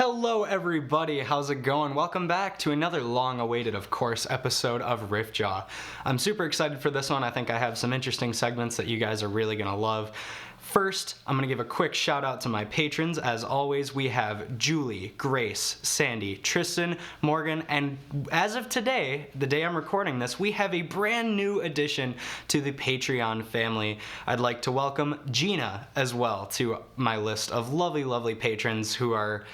Hello everybody, how's it going? Welcome back to another long-awaited, of course, episode of RiffJaw. I'm super excited for this one. I think I have some interesting segments that you guys are really gonna love. First, I'm gonna give a quick shout out to my patrons. As always, we have Julie, Grace, Sandy, Tristan, Morgan, and as of today, the day I'm recording this, we have a brand new addition to the Patreon family. I'd like to welcome Gina as well to my list of lovely, lovely patrons who are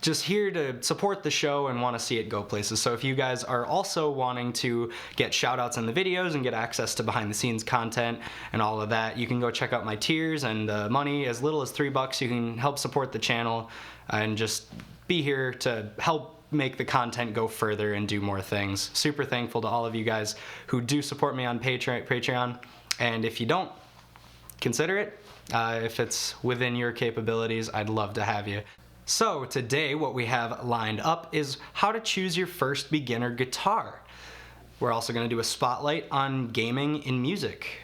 just here to support the show and want to see it go places. So if you guys are also wanting to get shout outs in the videos and get access to behind the scenes content and all of that, you can go check out my tiers, and money as little as $3, you can help support the channel and just be here to help make the content go further and do more things. Super thankful to all of you guys who do support me on Patreon, and if you don't, consider it. If it's within your capabilities, I'd love to have you. So today what we have lined up is how to choose your first beginner guitar. We're also going to do a spotlight on gaming in music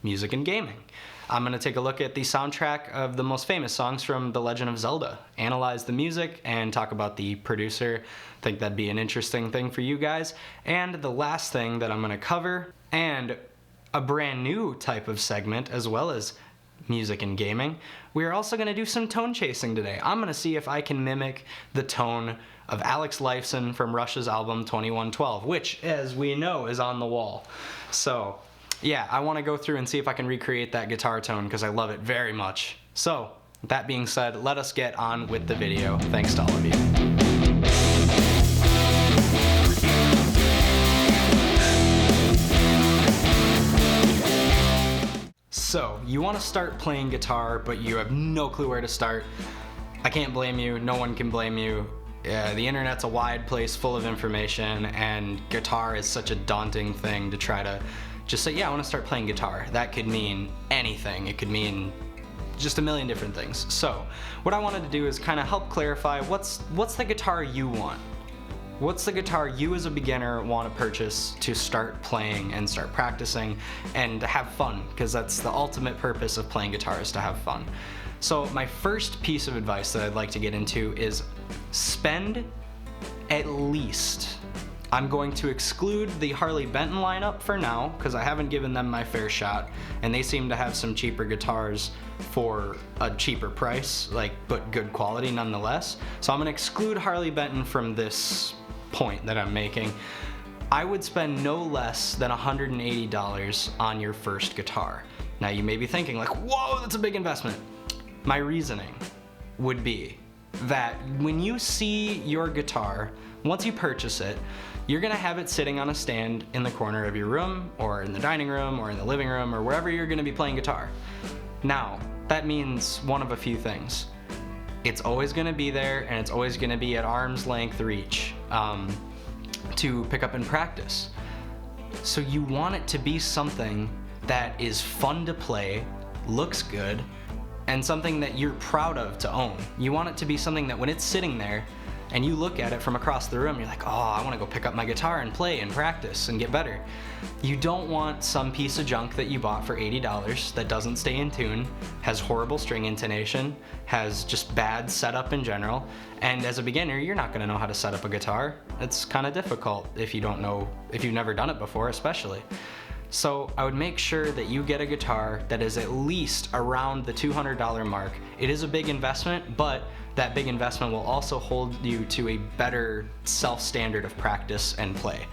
and gaming. I'm going to take a look at the soundtrack of the most famous songs from The Legend of Zelda, analyze the music, and talk about the producer. I think that'd be an interesting thing for you guys. And the last thing that I'm going to cover, and a brand new type of segment as well as music and gaming, we're also going to do some tone chasing today. I'm going to see if I can mimic the tone of Alex Lifeson from Rush's album 2112, which, as we know, is on the wall. So yeah, I want to go through and see if I can recreate that guitar tone because I love it very much. So with that being said, let us get on with the video. Thanks to all of you. So, you want to start playing guitar, but you have no clue where to start. I can't blame you, no one can blame you. The internet's a wide place full of information, and guitar is such a daunting thing to try to just say, yeah, I want to start playing guitar. That could mean anything. It could mean just a million different things. So, what I wanted to do is kind of help clarify what's the guitar you want. What's the guitar you as a beginner want to purchase to start playing and start practicing and have fun? Because that's the ultimate purpose of playing guitar, is to have fun. So my first piece of advice that I'd like to get into is spend at least, I'm going to exclude the Harley Benton lineup for now because I haven't given them my fair shot, and they seem to have some cheaper guitars for a cheaper price, but good quality nonetheless. So I'm going to exclude Harley Benton from this point that I'm making. I would spend no less than $180 on your first guitar. Now you may be thinking like, whoa, that's a big investment. My reasoning would be that when you see your guitar, once you purchase it, you're gonna have it sitting on a stand in the corner of your room, or in the dining room, or in the living room, or wherever you're gonna be playing guitar. Now, that means one of a few things. It's always going to be there, and it's always going to be at arm's length reach to pick up and practice. So you want it to be something that is fun to play, looks good, and something that you're proud of to own. You want it to be something that when it's sitting there and you look at it from across the room, you're like, oh, I want to go pick up my guitar and play and practice and get better. You don't want some piece of junk that you bought for $80 that doesn't stay in tune, has horrible string intonation, has just bad setup in general, and as a beginner, you're not going to know how to set up a guitar. It's kind of difficult if you've never done it before, especially. So I would make sure that you get a guitar that is at least around the $200 mark. It is a big investment, but that big investment will also hold you to a better self-standard of practice and play.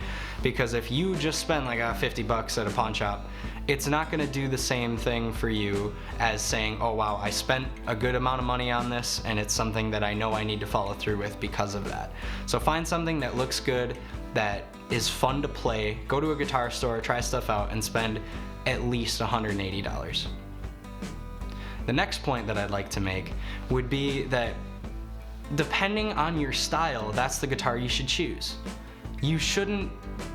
Because if you just spend like $50 at a pawn shop, it's not going to do the same thing for you as saying, oh wow, I spent a good amount of money on this and it's something that I know I need to follow through with because of that. So find something that looks good, that is fun to play, go to a guitar store, try stuff out, and spend at least $180. The next point that I'd like to make would be that depending on your style, that's the guitar you should choose. You shouldn't,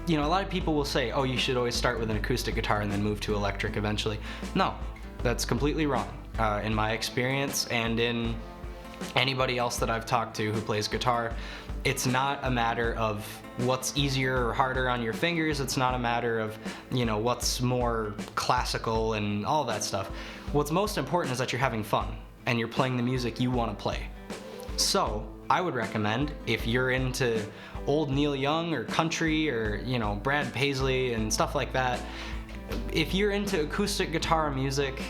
a lot of people will say, oh, you should always start with an acoustic guitar and then move to electric eventually. No, that's completely wrong. In my experience and in anybody else that I've talked to who plays guitar, it's not a matter of what's easier or harder on your fingers. It's not a matter of, what's more classical and all that stuff. What's most important is that you're having fun and you're playing the music you want to play. So I would recommend, if you're into old Neil Young or country or, you know, Brad Paisley and stuff like that, if you're into acoustic guitar music,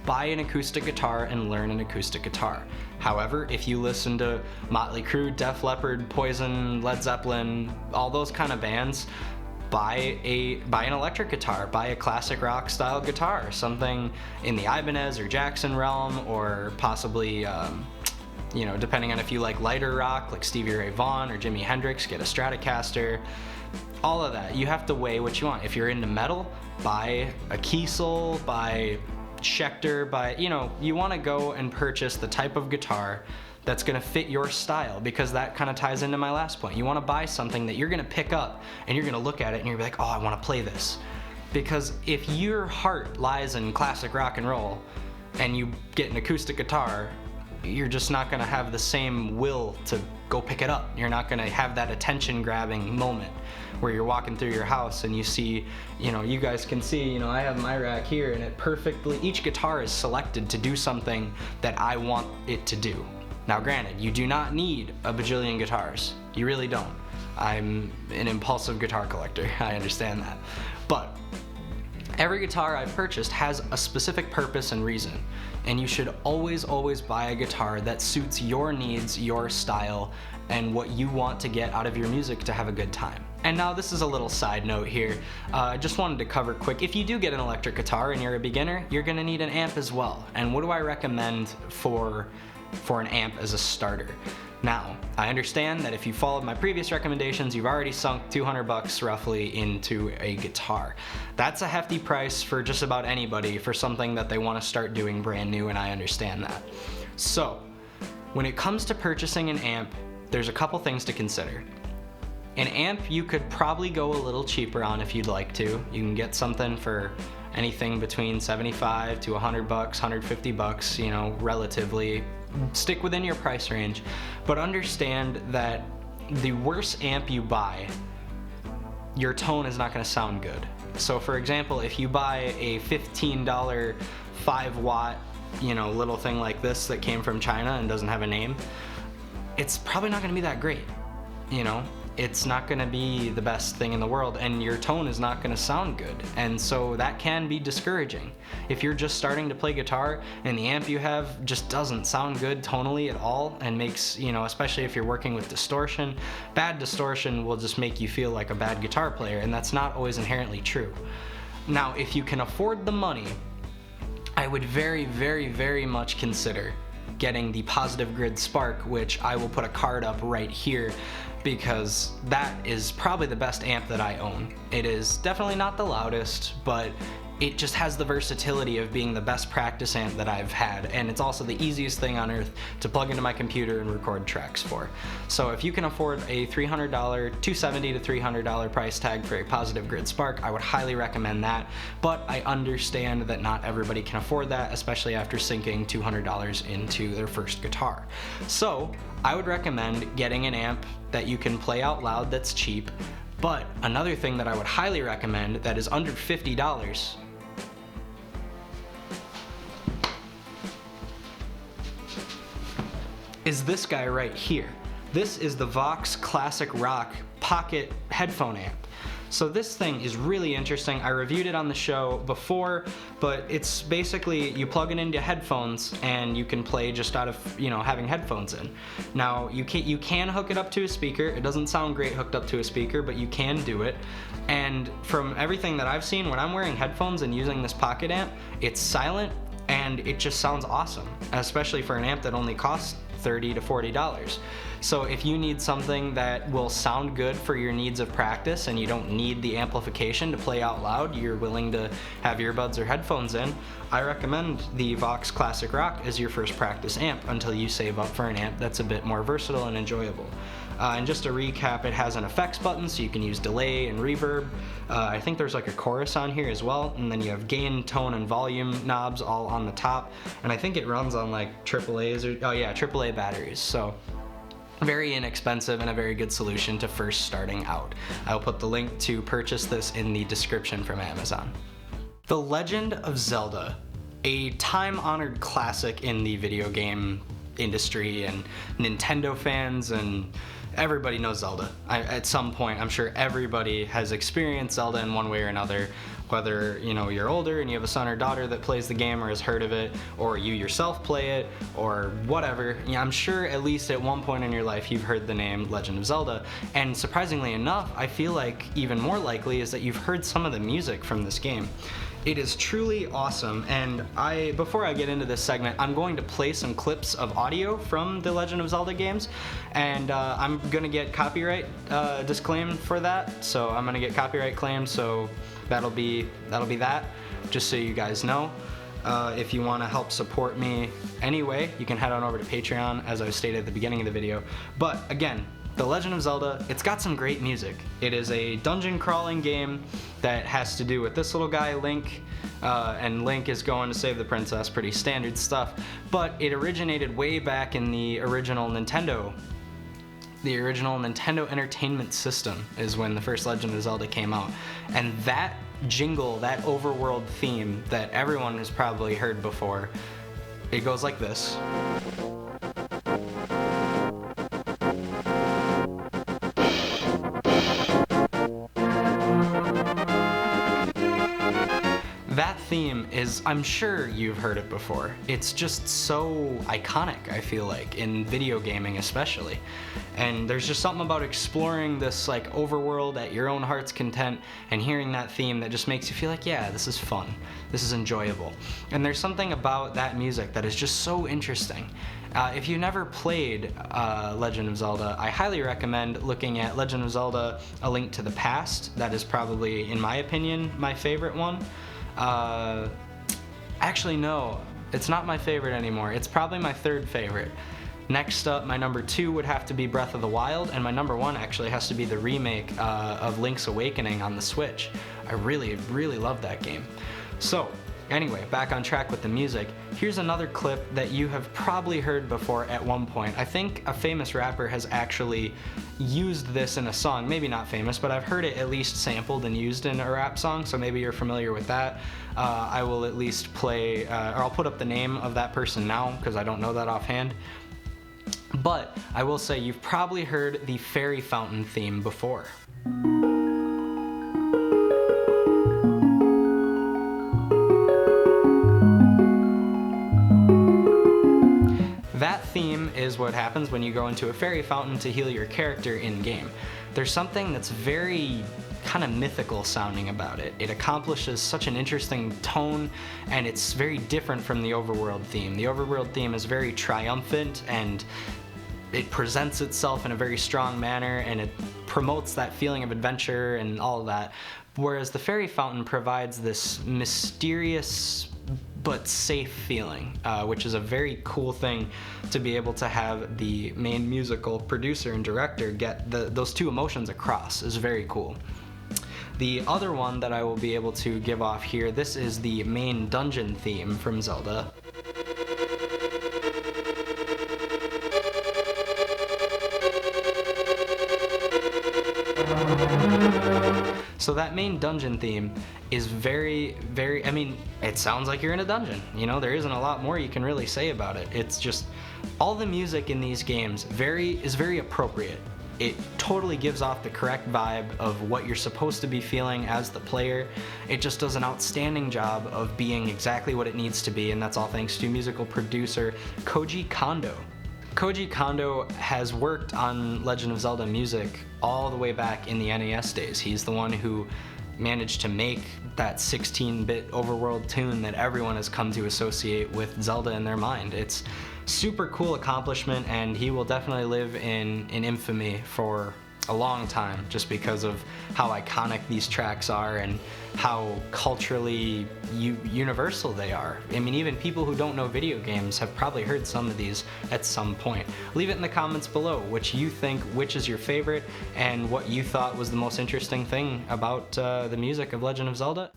buy an acoustic guitar and learn an acoustic guitar. However, if you listen to Motley Crue, Def Leppard, Poison, Led Zeppelin, all those kind of bands, buy an electric guitar, buy a classic rock style guitar, something in the Ibanez or Jackson realm, or possibly, you know, depending on if you like lighter rock, like Stevie Ray Vaughan or Jimi Hendrix, get a Stratocaster. All of that, you have to weigh what you want. If you're into metal, buy a Kiesel, buy Schecter, buy, you know, you want to go and purchase the type of guitar that's going to fit your style, because that kind of ties into my last point. You want to buy something that you're going to pick up and you're going to look at it and you're going to be like, oh, I want to play this. Because if your heart lies in classic rock and roll and you get an acoustic guitar, you're just not going to have the same will to go pick it up. You're not going to have that attention grabbing moment where you're walking through your house and you see, you know, you guys can see, you know, I have my rack here and it perfectly, each guitar is selected to do something that I want it to do. Now granted, you do not need a bajillion guitars. You really don't. I'm an impulsive guitar collector, I understand that. But every guitar I've purchased has a specific purpose and reason, and you should always, always buy a guitar that suits your needs, your style, and what you want to get out of your music to have a good time. And now this is a little side note here. I just wanted to cover quick, if you do get an electric guitar and you're a beginner, you're gonna need an amp as well. And what do I recommend for an amp as a starter? Now, I understand that if you followed my previous recommendations, you've already sunk $200 roughly into a guitar. That's a hefty price for just about anybody for something that they want to start doing brand new, and I understand that. So, when it comes to purchasing an amp, there's a couple things to consider. An amp you could probably go a little cheaper on if you'd like to. You can get something for anything between 75 to $100, $150, you know, relatively. Stick within your price range, but understand that the worse amp you buy, your tone is not going to sound good. So for example, if you buy a $15 5-watt, you know, little thing like this that came from China and doesn't have a name, it's probably not going to be that great, you know? It's not going to be the best thing in the world, and your tone is not going to sound good, and so that can be discouraging. If you're just starting to play guitar and the amp you have just doesn't sound good tonally at all and makes, you know, especially if you're working with distortion, bad distortion will just make you feel like a bad guitar player, and that's not always inherently true. Now, if you can afford the money, I would very, very, very much consider getting the Positive Grid Spark, which I will put a card up right here, because that is probably the best amp that I own. It is definitely not the loudest, but it just has the versatility of being the best practice amp that I've had, and it's also the easiest thing on earth to plug into my computer and record tracks for. So if you can afford a $300, $270 to $300 price tag for a Positive Grid Spark, I would highly recommend that, but I understand that not everybody can afford that, especially after sinking $200 into their first guitar. So I would recommend getting an amp that you can play out loud that's cheap, but another thing that I would highly recommend that is under $50 is this guy right here. This is the Vox Classic Rock Pocket Headphone Amp. So this thing is really interesting. I reviewed it on the show before, but it's basically you plug it into headphones and you can play just out of, you know, having headphones in. Now you can hook it up to a speaker. It doesn't sound great hooked up to a speaker, but you can do it. And from everything that I've seen, when I'm wearing headphones and using this pocket amp, it's silent and it just sounds awesome, especially for an amp that only costs $30 to $40. So if you need something that will sound good for your needs of practice and you don't need the amplification to play out loud, you're willing to have earbuds or headphones in, I recommend the Vox Classic Rock as your first practice amp until you save up for an amp that's a bit more versatile and enjoyable. And just to recap, it has an effects button so you can use delay and reverb. I think there's like a chorus on here as well, and then you have gain, tone, and volume knobs all on the top, and I think it runs on like AAA's or, oh yeah, AAA batteries. So very inexpensive and a very good solution to first starting out. I'll put the link to purchase this in the description from Amazon. The Legend of Zelda, a time-honored classic in the video game industry and Nintendo fans, and everybody knows Zelda. At some point, I'm sure everybody has experienced Zelda in one way or another, whether you're older and you have a son or daughter that plays the game or has heard of it, or you yourself play it, or whatever. I'm sure at least at one point in your life you've heard the name Legend of Zelda, and surprisingly enough, I feel like even more likely is that you've heard some of the music from this game. It is truly awesome, and before I get into this segment, I'm going to play some clips of audio from the Legend of Zelda games, and I'm gonna get copyright disclaimed for that, so I'm gonna get copyright claimed, so that'll be that, just so you guys know. If you want to help support me anyway, you can head on over to Patreon, as I stated at the beginning of the video. But again, The Legend of Zelda, it's got some great music. It is a dungeon crawling game that has to do with this little guy, Link, and Link is going to save the princess, pretty standard stuff. But it originated way back in the original Nintendo. The original Nintendo Entertainment System is when the first Legend of Zelda came out. And that jingle, that overworld theme that everyone has probably heard before, it goes like this. That theme is, I'm sure you've heard it before. It's just so iconic, I feel like, in video gaming especially. And there's just something about exploring this like overworld at your own heart's content and hearing that theme that just makes you feel like, yeah, this is fun, this is enjoyable. And there's something about that music that is just so interesting. If you've never played Legend of Zelda, I highly recommend looking at Legend of Zelda: A Link to the Past. That is probably, in my opinion, my favorite one. Actually, no, it's not my favorite anymore. It's probably my third favorite. Next up, my number 2 would have to be Breath of the Wild, and my number 1 actually has to be the remake of Link's Awakening on the Switch. I really, really love that game. So, anyway, back on track with the music. Here's another clip that you have probably heard before at one point. I think a famous rapper has actually used this in a song. Maybe not famous, but I've heard it at least sampled and used in a rap song, so maybe you're familiar with that. I will at least play, or I'll put up the name of that person now, because I don't know that offhand. But I will say you've probably heard the Fairy Fountain theme before. That theme is what happens when you go into a fairy fountain to heal your character in-game. There's something that's very kind of mythical sounding about it. It accomplishes such an interesting tone, and it's very different from the overworld theme. The overworld theme is very triumphant, and it presents itself in a very strong manner, and it promotes that feeling of adventure and all of that. Whereas the fairy fountain provides this mysterious but safe feeling, which is a very cool thing to be able to have the main musical producer and director get those two emotions across. Is very cool. The other one that I will be able to give off here, this is the main dungeon theme from Zelda. So that main dungeon theme is very, very, I mean, it sounds like you're in a dungeon. You know, there isn't a lot more you can really say about it. It's just, all the music in these games is very appropriate. It totally gives off the correct vibe of what you're supposed to be feeling as the player. It just does an outstanding job of being exactly what it needs to be, and that's all thanks to musical producer Koji Kondo. Koji Kondo has worked on Legend of Zelda music all the way back in the NES days. He's the one who managed to make that 16-bit overworld tune that everyone has come to associate with Zelda in their mind. It's super cool accomplishment, and he will definitely live in infamy for a long time, just because of how iconic these tracks are and how culturally universal they are. I mean, even people who don't know video games have probably heard some of these at some point. Leave it in the comments below which you think, which is your favorite, and what you thought was the most interesting thing about the music of Legend of Zelda.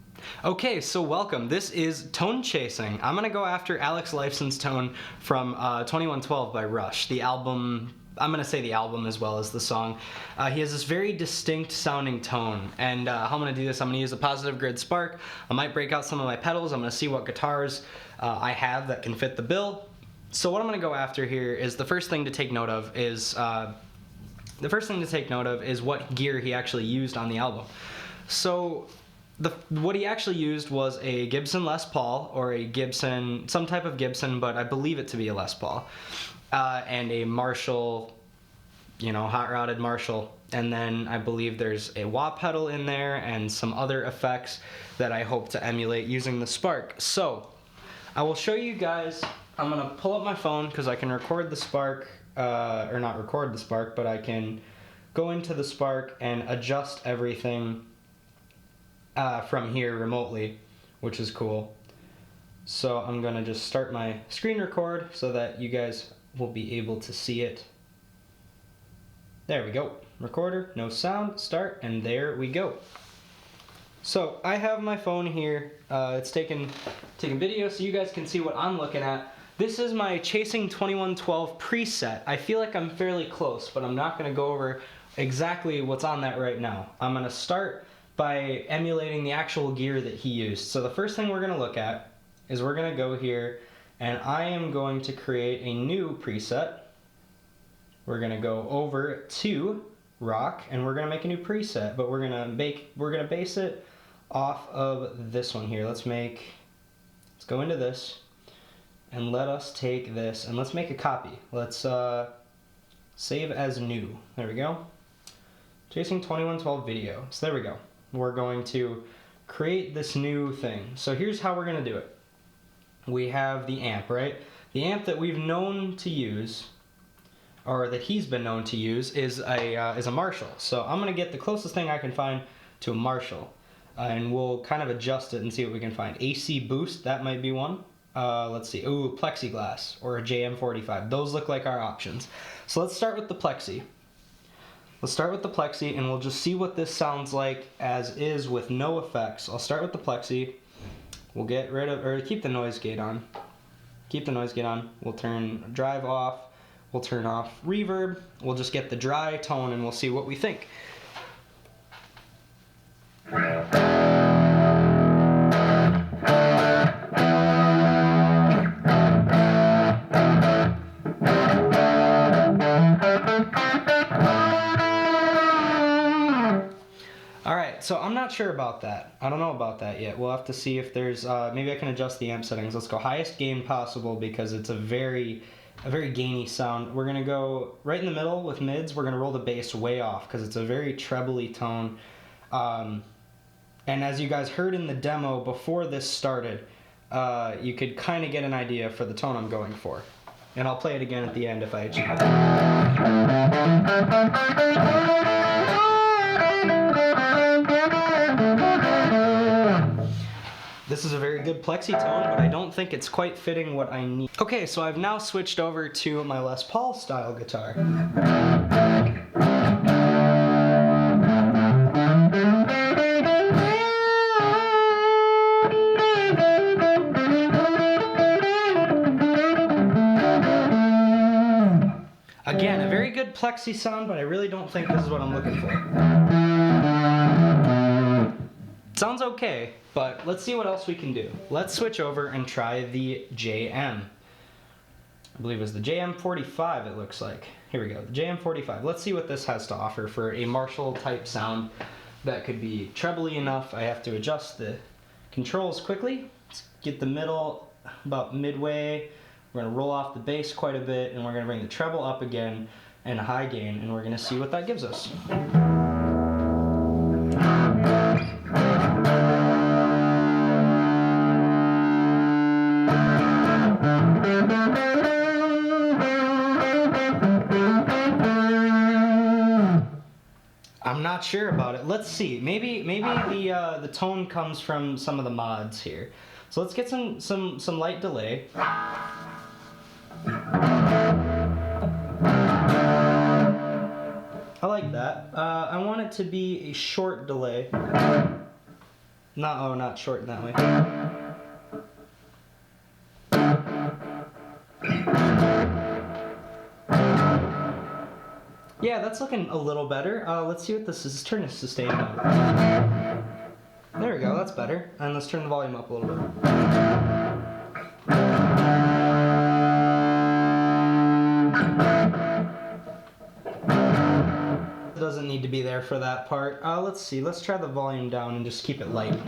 Okay, so welcome. This is Tone Chasing. I'm gonna go after Alex Lifeson's tone from 2112 by Rush, the album. I'm gonna say the album as well as the song. He has this very distinct sounding tone, and how I'm gonna do this, I'm gonna use a positive grid spark. I might break out some of my pedals. I'm gonna see what guitars I have that can fit the bill, So what I'm going to go after here is the first thing to take note of is what gear he actually used on the album. So what he actually used was a Gibson Les Paul, or a Gibson, some type of Gibson, but I believe it to be a Les Paul, and a Marshall, hot rodded Marshall. And then I believe there's a wah pedal in there and some other effects that I hope to emulate using the Spark. So I will show you guys. I'm gonna pull up my phone because I can record the Spark, or not record the Spark, but I can go into the Spark and adjust everything from here remotely, which is cool. So I'm gonna just start my screen record so that you guys will be able to see it. There we go. Recorder, no sound, start, and there we go. So I have my phone here. It's taking video so you guys can see what I'm looking at. This is my Chasing 2112 preset. I feel like I'm fairly close, but I'm not going to go over exactly what's on that right now. I'm going to start by emulating the actual gear that he used. So the first thing we're going to look at is we're going to go here, and I am going to create a new preset. We're going to go over to Rock, and we're going to make a new preset, but we're going to base it off of this one here. Let's go into this, and let us take this, and let's make a copy. Let's save as new. There we go. Chasing 2112 video. So there we go. We're going to create this new thing. So here's how we're going to do it. We have the amp, right? The amp that we've known to use, or that he's been known to use, is a Marshall. So I'm going to get the closest thing I can find to a Marshall, and we'll kind of adjust it and see what we can find. AC boost, that might be one. Let's see. Ooh, plexiglass or a JM45. Those look like our options. So let's start with the plexi. Let's start with the plexi, and we'll just see what this sounds like as is with no effects. I'll start with the plexi. We'll get rid of, or keep the noise gate on. Keep the noise gate on. We'll turn drive off. We'll turn off reverb. We'll just get the dry tone, and we'll see what we think. Alright, so I'm not sure about that. I don't know about that yet. We'll have to see if there's, maybe I can adjust the amp settings. Let's go highest gain possible because it's a very gainy sound. We're going to go right in the middle with mids. We're going to roll the bass way off because it's a very trebly tone. And as you guys heard in the demo before this started, you could kind of get an idea for the tone I'm going for. And I'll play it again at the end if I achieve it. This is a very good plexi tone, but I don't think it's quite fitting what I need. Okay, so I've now switched over to my Les Paul style guitar. Again, a very good plexi sound, but I really don't think this is what I'm looking for. Sounds okay, but let's see what else we can do. Let's switch over and try the JM. I believe it was the JM45, it looks like. Here we go, the JM45. Let's see what this has to offer for a Marshall type sound that could be trebly enough. I have to adjust the controls quickly. Let's get the middle about midway. We're going to roll off the bass quite a bit, and we're going to bring the treble up again and a high gain, and we're going to see what that gives us. I'm not sure about it. Let's see. Maybe the tone comes from some of the mods here. So let's get some light delay. I like that. I want it to be a short delay. Not short in that way. Yeah, that's looking a little better. Let's see what this is. Turn this sustain on. There we go, that's better. And let's turn the volume up a little bit. doesn't need to be there for that part. Let's see, let's try the volume down and just keep it light.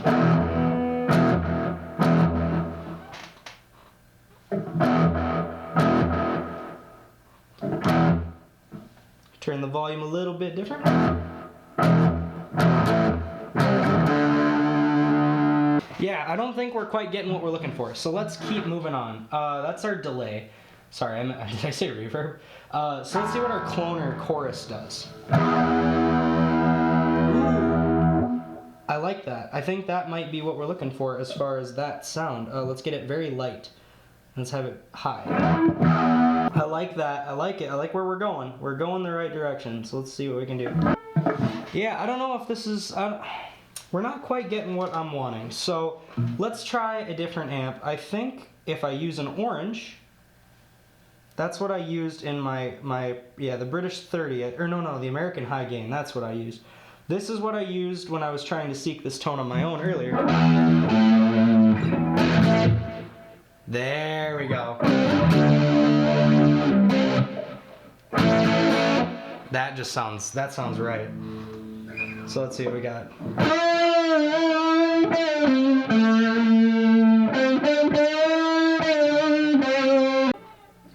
Turn the volume a little bit different. Yeah, I don't think we're quite getting what we're looking for, so let's keep moving on. That's our delay. Sorry, did I say reverb? So let's see what our cloner chorus does. Ooh, I like that. I think that might be what we're looking for as far as that sound. Let's get it very light. Let's have it high. I like that. I like it. I like where we're going. We're going the right direction, so let's see what we can do. Yeah, I don't know if this is... we're not quite getting what I'm wanting, so let's try a different amp. I think if I use an orange, that's what I used in the British 30, or no, the American high gain, that's what I used. This is what I used when I was trying to seek this tone on my own earlier. There we go. That sounds right. So let's see what we got.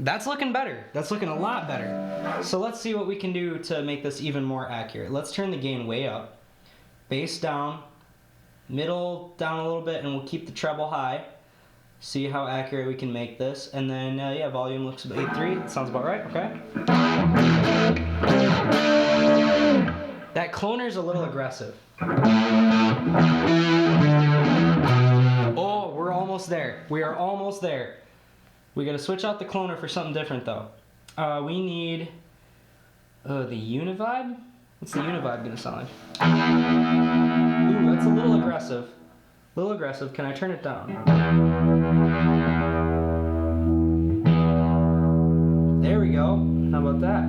That's looking better. That's looking a lot better. So let's see what we can do to make this even more accurate. Let's turn the gain way up, bass down, middle down a little bit, and we'll keep the treble high. See how accurate we can make this. And then, yeah, volume looks about 8.3. Sounds about right, okay. That cloner's a little aggressive. Oh, we're almost there. We are almost there. We gotta switch out the cloner for something different though. We need the univibe? What's the univibe gonna sound like? Ooh, that's a little aggressive. A little aggressive. Can I turn it down? There we go. How about that?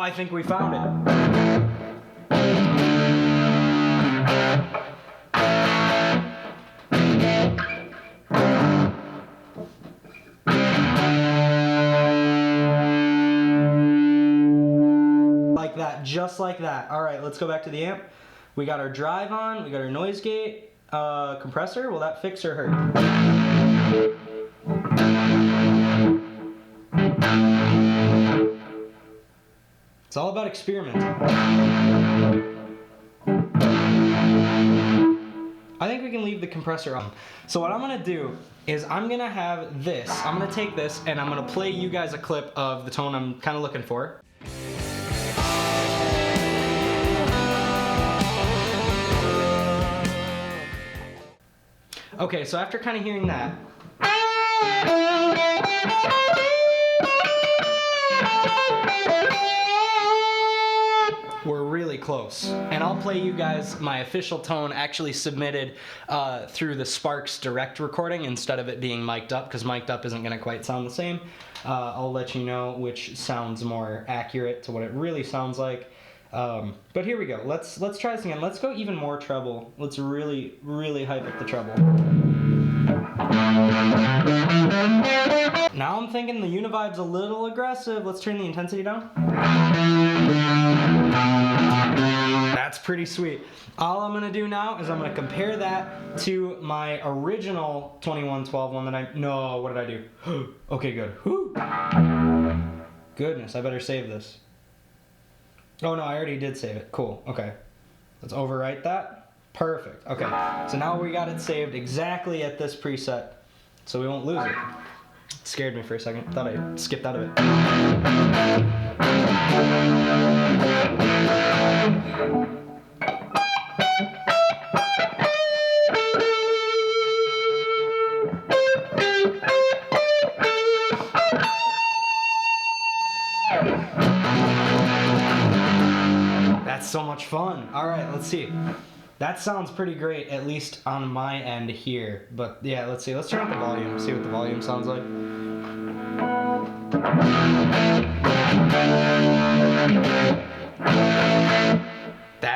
I think we found it. Like that, just like that. All right, let's go back to the amp. We got our drive on, we got our noise gate, compressor. Will that fix or hurt? It's all about experimenting. I think we can leave the compressor on. So what I'm gonna do is I'm gonna have this. I'm gonna take this and I'm gonna play you guys a clip of the tone I'm kind of looking for. Okay, so after kind of hearing that, we're really close. And I'll play you guys my official tone actually submitted through the Sparks direct recording instead of it being mic'd up, because mic'd up isn't gonna quite sound the same. I'll let you know which sounds more accurate to what it really sounds like. But here we go. Let's try this again. Let's go even more treble. Let's really, really hype up the treble. Now I'm thinking the univibe's a little aggressive. Let's turn the intensity down. That's pretty sweet. All I'm gonna do now is I'm gonna compare that to my original 2112 one that no, what did I do? Okay, good. Whew. Goodness, I better save this. Oh no, I already did save it. Cool, okay. Let's overwrite that. Perfect, okay. So now we got it saved exactly at this preset, so we won't lose it. It scared me for a second. Thought I skipped out of it. That's so much fun. All right, let's see. That sounds pretty great, at least on my end here. But yeah, let's see. Let's turn up the volume, see what the volume sounds like.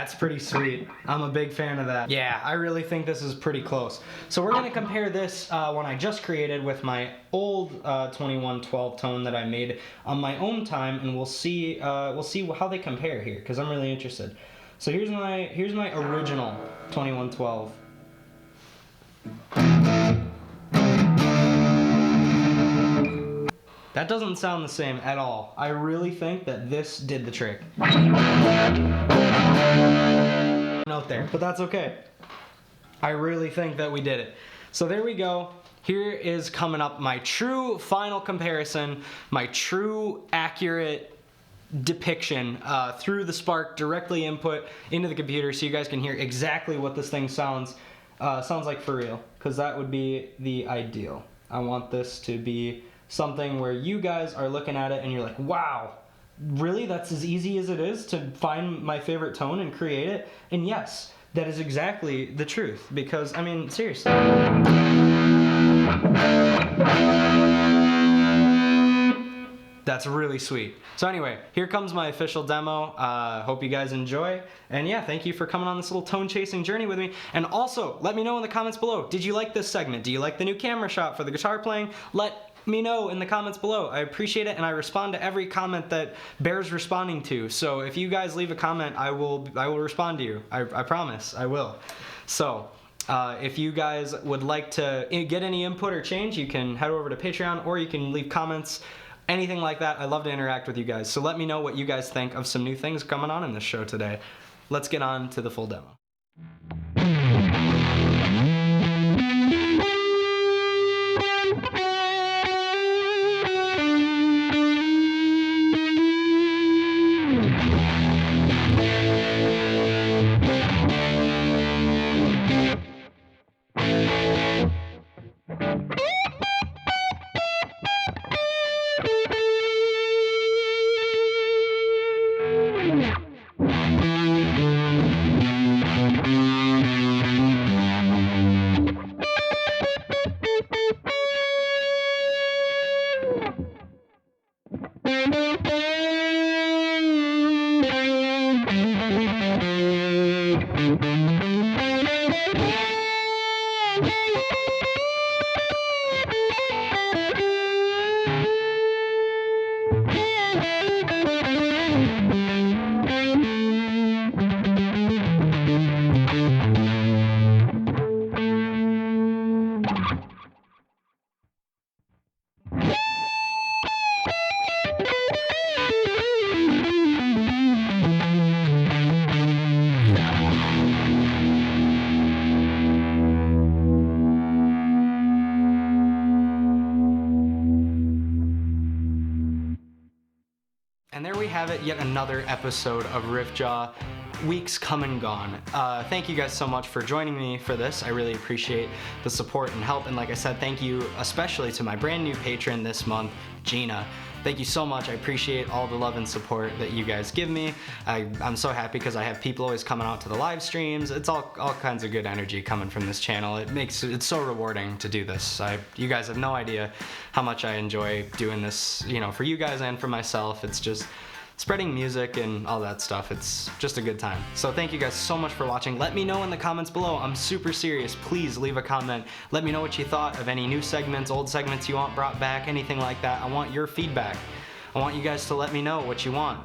That's pretty sweet. I'm a big fan of that. Yeah, I really think this is pretty close. So we're gonna compare this one I just created with my old 2112 tone that I made on my own time, and we'll see how they compare here, because I'm really interested. So here's my original 2112. That doesn't sound the same at all. I really think that this did the trick. Out there, but that's okay. I really think that we did it. So there we go. Here is coming up my true final comparison, my true accurate depiction through the Spark, directly input into the computer, so you guys can hear exactly what this thing sounds like for real, because that would be the ideal. I want this to be something where you guys are looking at it and you're like, wow, really? That's as easy as it is to find my favorite tone and create it? And yes, that is exactly the truth, because, I mean, seriously. That's really sweet. So anyway, here comes my official demo. Hope you guys enjoy. And yeah, thank you for coming on this little tone chasing journey with me. And also, let me know in the comments below, did you like this segment? Do you like the new camera shot for the guitar playing? Let me know in the comments below. I appreciate it, and I respond to every comment that bears responding to. So if you guys leave a comment, I will respond to you. I promise, I will. So if you guys would like to get any input or change, you can head over to Patreon, or you can leave comments, anything like that. I love to interact with you guys. So let me know what you guys think of some new things coming on in this show today. Let's get on to the full demo. And there we have it, yet another episode of RiffJaw. Weeks come and gone. Thank you guys so much for joining me for this. I really appreciate the support and help. And like I said, thank you especially to my brand new patron this month, Gina. Thank you so much. I appreciate all the love and support that you guys give me. I'm so happy because I have people always coming out to the live streams. It's all kinds of good energy coming from this channel. It's so rewarding to do this. You guys have no idea how much I enjoy doing this, you know, for you guys and for myself. It's just spreading music and all that stuff. It's just a good time. So thank you guys so much for watching. Let me know in the comments below. I'm super serious. Please leave a comment. Let me know what you thought of any new segments, old segments you want brought back, anything like that. I want your feedback. I want you guys to let me know what you want,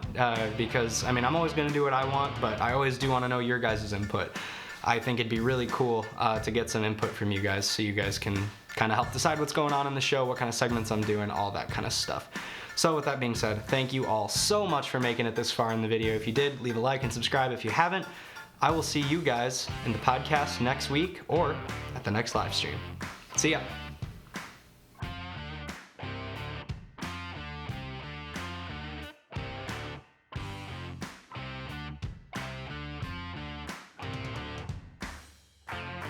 because, I mean, I'm always gonna do what I want, but I always do wanna know your guys' input. I think it'd be really cool to get some input from you guys, so you guys can kind of help decide what's going on in the show, what kind of segments I'm doing, all that kind of stuff. So with that being said, thank you all so much for making it this far in the video. If you did, leave a like and subscribe if you haven't. I will see you guys in the podcast next week or at the next live stream. See ya.